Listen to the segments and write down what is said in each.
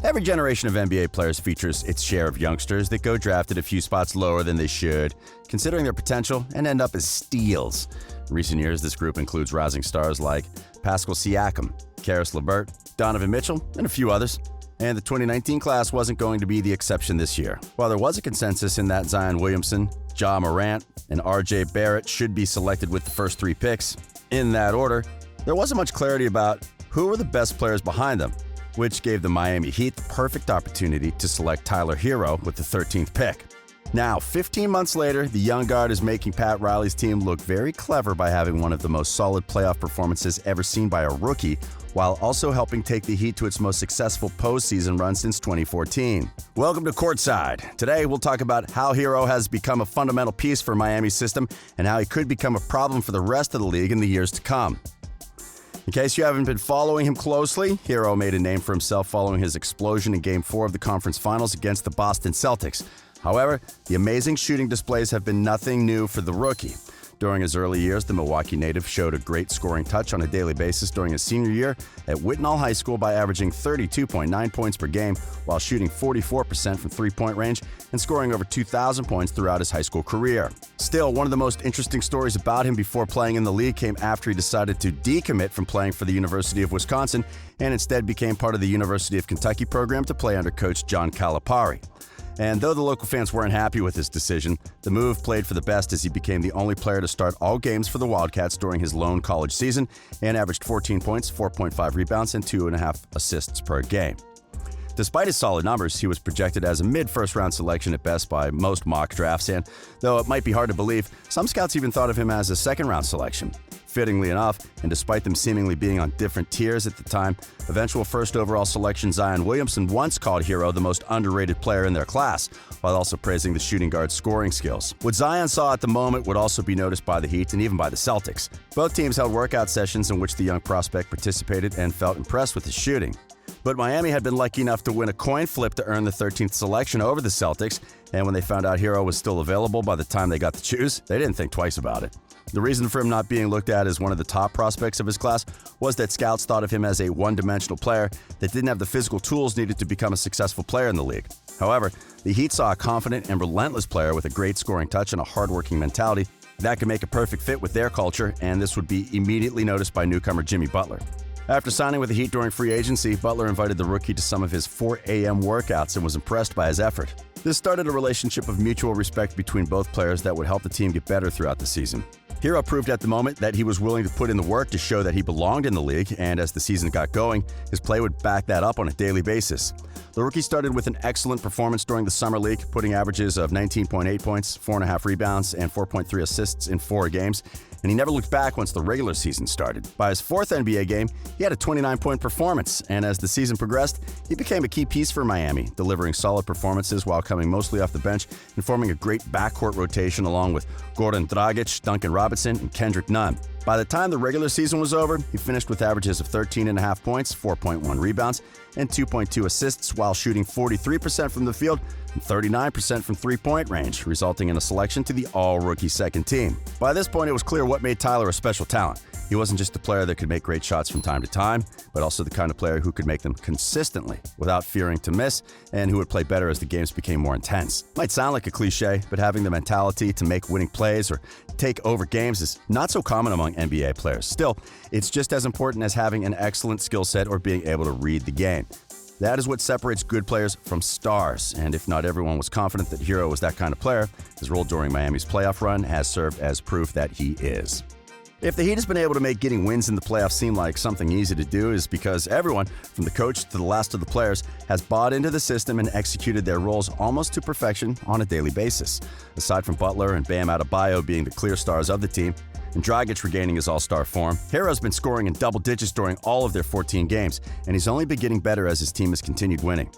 Every generation of NBA players features its share of youngsters that go drafted a few spots lower than they should, considering their potential, and end up as steals. In recent years, this group includes rising stars like Pascal Siakam, Caris LeVert, Donovan Mitchell, and a few others. And the 2019 class wasn't going to be the exception this year. While there was a consensus in that Zion Williamson, Ja Morant, and RJ Barrett should be selected with the first 3 picks, in that order, there wasn't much clarity about who were the best players behind them, which gave the Miami Heat the perfect opportunity to select Tyler Herro with the 13th pick. Now, 15 months later, the young guard is making Pat Riley's team look very clever by having one of the most solid playoff performances ever seen by a rookie, while also helping take the Heat to its most successful postseason run since 2014. Welcome to Courtside. Today, we'll talk about how Herro has become a fundamental piece for Miami's system and how he could become a problem for the rest of the league in the years to come. In case you haven't been following him closely, Herro made a name for himself following his explosion in Game 4 of the conference finals against the Boston Celtics. However, the amazing shooting displays have been nothing new for the rookie. During his early years, the Milwaukee native showed a great scoring touch on a daily basis during his senior year at Whitnall High School by averaging 32.9 points per game while shooting 44% from three-point range and scoring over 2,000 points throughout his high school career. Still, one of the most interesting stories about him before playing in the league came after he decided to decommit from playing for the University of Wisconsin and instead became part of the University of Kentucky program to play under coach John Calipari. And though the local fans weren't happy with his decision, the move played for the best as he became the only player to start all games for the Wildcats during his lone college season and averaged 14 points, 4.5 rebounds, and 2.5 assists per game. Despite his solid numbers, he was projected as a mid-first-round selection at best by most mock drafts, and though it might be hard to believe, some scouts even thought of him as a second-round selection. Fittingly enough, and despite them seemingly being on different tiers at the time, eventual first overall selection Zion Williamson once called Herro the most underrated player in their class, while also praising the shooting guard's scoring skills. What Zion saw at the moment would also be noticed by the Heat and even by the Celtics. Both teams held workout sessions in which the young prospect participated and felt impressed with his shooting. But Miami had been lucky enough to win a coin flip to earn the 13th selection over the Celtics, and when they found out Herro was still available by the time they got to choose, they didn't think twice about it. The reason for him not being looked at as one of the top prospects of his class was that scouts thought of him as a one-dimensional player that didn't have the physical tools needed to become a successful player in the league. However, the Heat saw a confident and relentless player with a great scoring touch and a hardworking mentality that could make a perfect fit with their culture, and this would be immediately noticed by newcomer Jimmy Butler. After signing with the Heat during free agency, Butler invited the rookie to some of his 4 a.m. workouts and was impressed by his effort. This started a relationship of mutual respect between both players that would help the team get better throughout the season. Herro proved at the moment that he was willing to put in the work to show that he belonged in the league, and as the season got going, his play would back that up on a daily basis. The rookie started with an excellent performance during the Summer League, putting averages of 19.8 points, 4.5 rebounds, and 4.3 assists in 4 games, and he never looked back once the regular season started. By his 4th NBA game, he had a 29-point performance, and as the season progressed, he became a key piece for Miami, delivering solid performances while coming mostly off the bench and forming a great backcourt rotation along with Goran Dragic, Duncan Robinson, and Kendrick Nunn. By the time the regular season was over, he finished with averages of 13.5 points, 4.1 rebounds, and 2.2 assists while shooting 43% from the field and 39% from three-point range, resulting in a selection to the all-rookie second team. By this point, it was clear what made Tyler a special talent. He wasn't just a player that could make great shots from time to time, but also the kind of player who could make them consistently without fearing to miss and who would play better as the games became more intense. Might sound like a cliche, but having the mentality to make winning plays or take over games is not so common among NBA players. Still, it's just as important as having an excellent skill set or being able to read the game. That is what separates good players from stars, and if not everyone was confident that Herro was that kind of player, his role during Miami's playoff run has served as proof that he is. If the Heat has been able to make getting wins in the playoffs seem like something easy to do, is because everyone, from the coach to the last of the players, has bought into the system and executed their roles almost to perfection on a daily basis. Aside from Butler and Bam Adebayo being the clear stars of the team, and Dragic regaining his all-star form, Herro's been scoring in double digits during all of their 14 games, and he's only been getting better as his team has continued winning.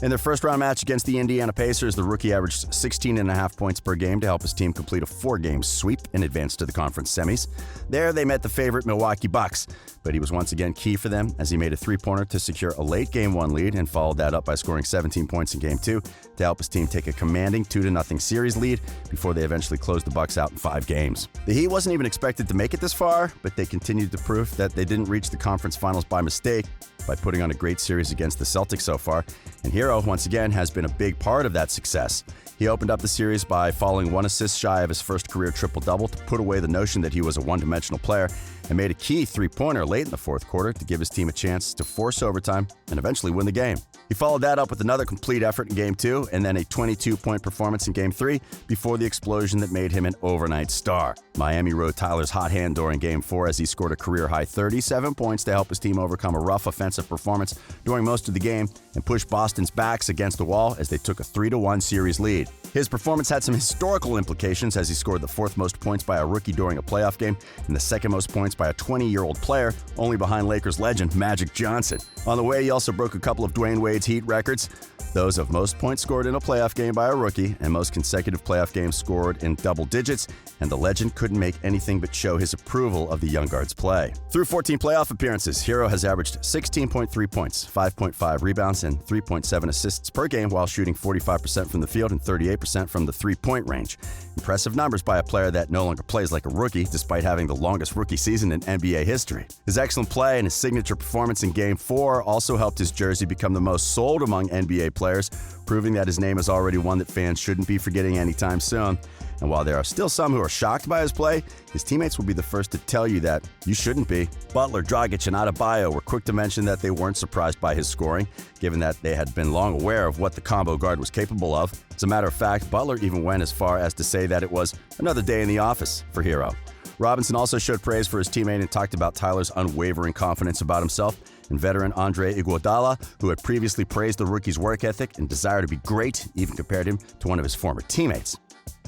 In their first-round match against the Indiana Pacers, the rookie averaged 16.5 points per game to help his team complete a 4-game sweep and advance to the conference semis. There, they met the favorite Milwaukee Bucks, but he was once again key for them as he made a three-pointer to secure a late Game 1 lead and followed that up by scoring 17 points in Game 2 to help his team take a commanding 2-0 series lead before they eventually closed the Bucks out in 5 games. The Heat wasn't even expected to make it this far, but they continued to prove that they didn't reach the conference finals by mistake. by putting on a great series against the Celtics so far, and Herro, once again, has been a big part of that success. He opened up the series by falling 1 assist shy of his first career triple-double to put away the notion that he was a one-dimensional player, and made a key three-pointer late in the fourth quarter to give his team a chance to force overtime and eventually win the game. He followed that up with another complete effort in Game 2 and then a 22-point performance in Game 3 before the explosion that made him an overnight star. Miami rode Tyler's hot hand during Game 4 as he scored a career-high 37 points to help his team overcome a rough offensive performance during most of the game and push Boston's backs against the wall as they took a 3-1 series lead. His performance had some historical implications as he scored the 4th most points by a rookie during a playoff game and the 2nd most points by a 20-year-old player, only behind Lakers legend Magic Johnson. On the way, he also broke a couple of Dwayne Wade's Heat records, those of most points scored in a playoff game by a rookie and most consecutive playoff games scored in double digits, and the legend couldn't make anything but show his approval of the young guard's play. Through 14 playoff appearances, Herro has averaged 16.3 points, 5.5 rebounds, and 3.7 assists per game while shooting 45% from the field and 38% from the three-point range. Impressive numbers by a player that no longer plays like a rookie, despite having the longest rookie season in NBA history. His excellent play and his signature performance in Game 4 also helped his jersey become the most sold among NBA players, proving that his name is already one that fans shouldn't be forgetting anytime soon. And while there are still some who are shocked by his play, his teammates will be the first to tell you that you shouldn't be. Butler, Dragic, and Adebayo were quick to mention that they weren't surprised by his scoring, given that they had been long aware of what the combo guard was capable of. As a matter of fact, Butler even went as far as to say that it was another day in the office for Herro. Robinson also showed praise for his teammate and talked about Tyler's unwavering confidence about himself, and veteran Andre Iguodala, who had previously praised the rookie's work ethic and desire to be great, even compared him to one of his former teammates.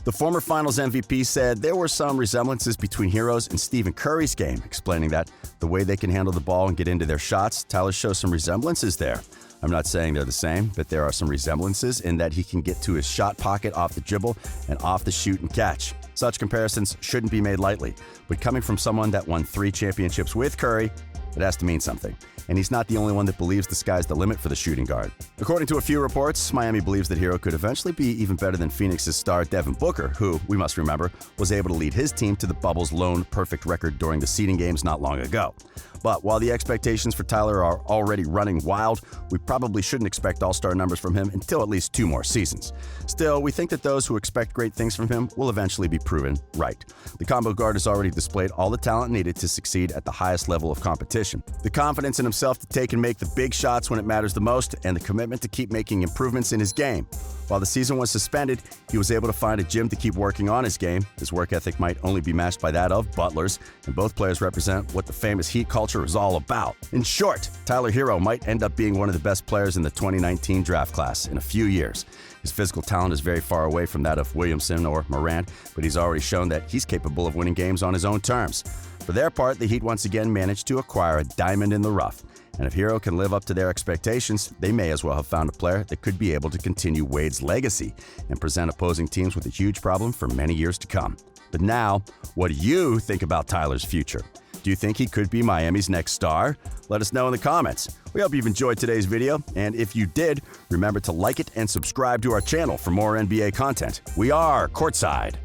The former Finals MVP said there were some resemblances between Herro's and Stephen Curry's game, explaining that the way they can handle the ball and get into their shots, Tyler shows some resemblances there. I'm not saying they're the same, but there are some resemblances in that he can get to his shot pocket off the dribble and off the shoot and catch. Such comparisons shouldn't be made lightly, but coming from someone that won 3 championships with Curry, it has to mean something. And he's not the only one that believes the sky's the limit for the shooting guard. According to a few reports, Miami believes that Herro could eventually be even better than Phoenix's star Devin Booker, who, we must remember, was able to lead his team to the bubble's lone perfect record during the seeding games not long ago. But while the expectations for Tyler are already running wild, we probably shouldn't expect all-star numbers from him until at least 2 more seasons. Still, we think that those who expect great things from him will eventually be proven right. The combo guard has already displayed all the talent needed to succeed at the highest level of competition. The confidence in himself to take and make the big shots when it matters the most, and the commitment to keep making improvements in his game. While the season was suspended, he was able to find a gym to keep working on his game. His work ethic might only be matched by that of Butler's, and both players represent what the famous Heat culture is all about. In short, Tyler Herro might end up being one of the best players in the 2019 draft class in a few years. His physical talent is very far away from that of Williamson or Morant, but he's already shown that he's capable of winning games on his own terms. For their part, the Heat once again managed to acquire a diamond in the rough. And if Herro can live up to their expectations, they may as well have found a player that could be able to continue Wade's legacy and present opposing teams with a huge problem for many years to come. But now, what do you think about Tyler's future? Do you think he could be Miami's next star? Let us know in the comments. We hope you've enjoyed today's video, and if you did, remember to like it and subscribe to our channel for more NBA content. We are Courtside.